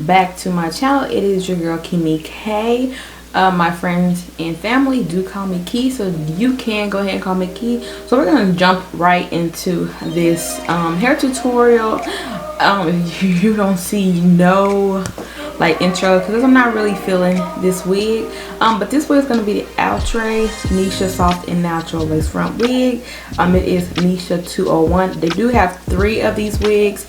back to my channel. It is your girl Kimmy K. My friends and family do call me Key, so you can go ahead and call me Key. So we're gonna jump right into this hair tutorial. If you don't see no like intro, because I'm not really feeling this wig, but this wig is going to be the Outre Neesha Soft and Natural Lace Front Wig. It is Neesha 201. They do have 3 of these wigs.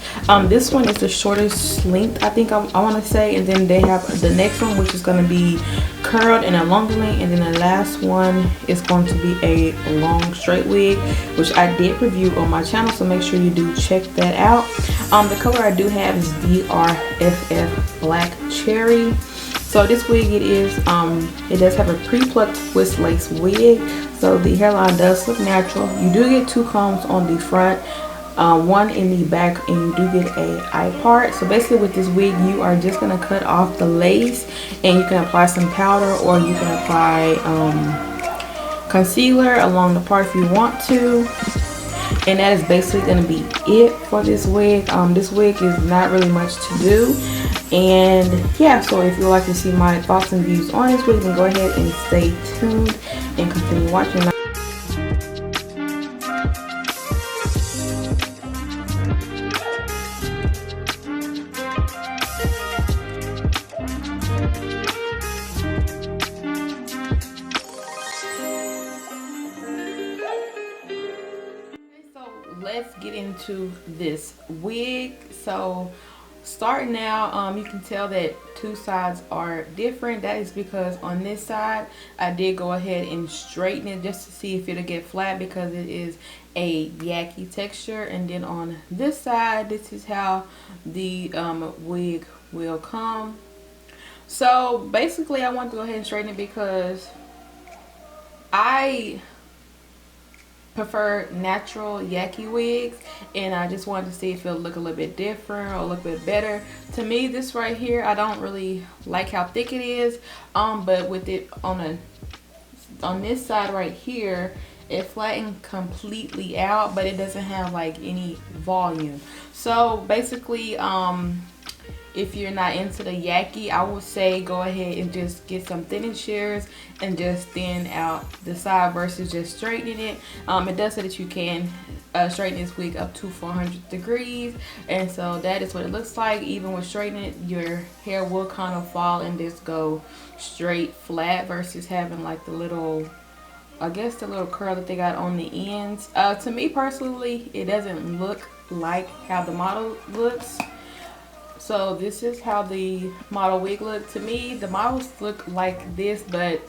This one is the shortest length, I think I want to say, and then they have the next one, which is going to be curled and a longer length, and then the last one is going to be a long straight wig, which I did review on my channel, so make sure you do check that out. The color I do have is DRFF Black Cherry. So this wig, it does have a pre-plucked twist lace wig, so the hairline does look natural. You do get 2 combs on the front, 1 in the back, and you do get a eye part. So basically with this wig, you are just going to cut off the lace, and you can apply some powder, or you can apply concealer along the part if you want to. And that is basically going to be it for this wig. This wig is not really much to do. And yeah, so if you would like to see my thoughts and views on this wig, then go ahead and stay tuned and continue watching. Let's get into this wig. So starting now, you can tell that 2 sides are different. That is because on this side I did go ahead and straighten it just to see if it'll get flat, because it is a yucky texture. And then on this side, this is how the wig will come. So basically I want to go ahead and straighten it because I prefer natural yucky wigs, and I just wanted to see if it'll look a little bit different or look a bit better. To me, this right here, I don't really like how thick it is, but with it on this side right here, it flattened completely out, but it doesn't have like any volume. So basically, if you're not into the yucky, I would say go ahead and just get some thinning shears and just thin out the side versus just straightening it. It does say that you can straighten this wig up to 400 degrees, and so that is what it looks like. Even with straightening it, your hair will kind of fall and just go straight flat versus having like the little, I guess, the little curl that they got on the ends. To me personally, it doesn't look like how the model looks. So this is how the model wig look. To me, the models look like this, but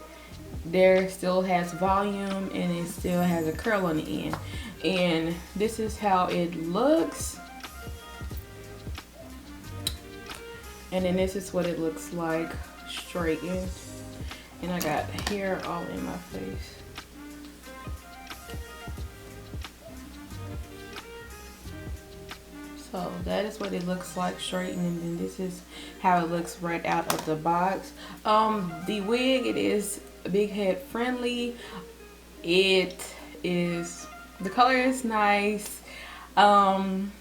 there still has volume and it still has a curl on the end. And this is how it looks. And then this is what it looks like straightened. And I got hair all in my face. So that is what it looks like straightened, and then this is how it looks right out of the box. The wig, it is big head friendly. The color is nice. I'm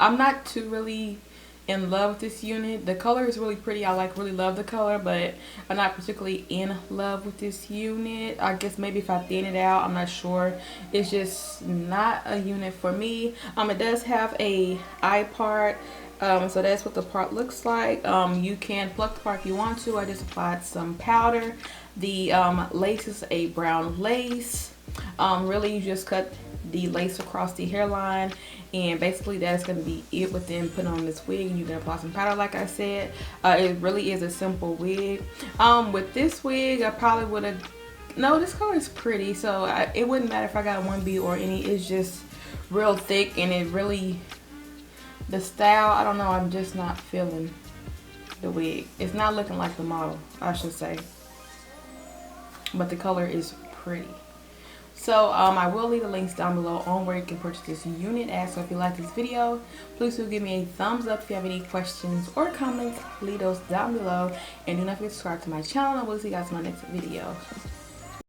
not too really in love with this unit. The color is really pretty. I really love the color, but I'm not particularly in love with this unit. I guess maybe if I thin it out, I'm not sure. It's just not a unit for me. It does have a eye part, so that's what the part looks like. You can pluck the part if you want to. I just applied some powder. The lace is a brown lace. Really, you just cut the lace across the hairline, and basically that's going to be it with them putting on this wig. And you can apply some powder, like I said. It really is a simple wig. With this wig, I probably would have, no, this color is pretty, so it wouldn't matter if I got a 1B or any. It's just real thick, and it really, the style, I don't know, I'm just not feeling the wig. It's not looking like the model, I should say, but the color is pretty. So I will leave the links down below on where you can purchase this unit at. So if you like this video, please do give me a thumbs up. If you have any questions or comments, leave those down below. And do not forget to subscribe to my channel. I will see you guys in my next video.